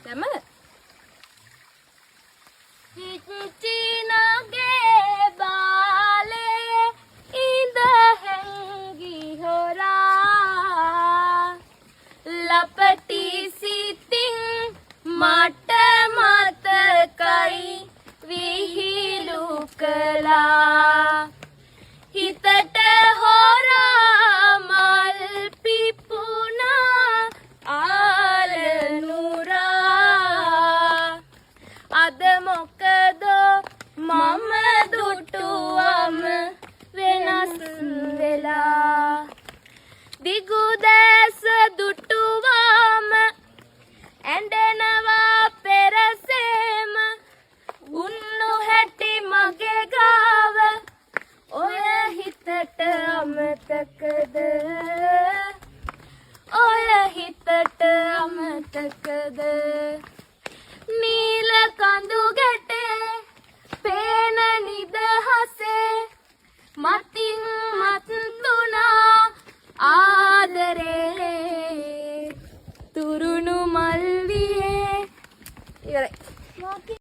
දැම්මද? හිච්චිනගේ බාලේ ඉඳ හැංගි හොරා ලපටි සිතින් මට මතකයි විහිළු කළා හිතට හොරා මල් පිපුණා ආලනුරා අද මොකද මම දුටුවම වෙනස් වෙලා දිගු දැස දුටුවම ඇඬෙනවා පෙරසේම උන්නු හැටි මගේ ගාව ඔය හිතට අමතකද ඔය හිතට අමතකද නීල කඳු ගැටේ පේන නිදහසේ මතින් මත්තුනා ආදරේ තුරුණු මල් වියේ ඉවරයි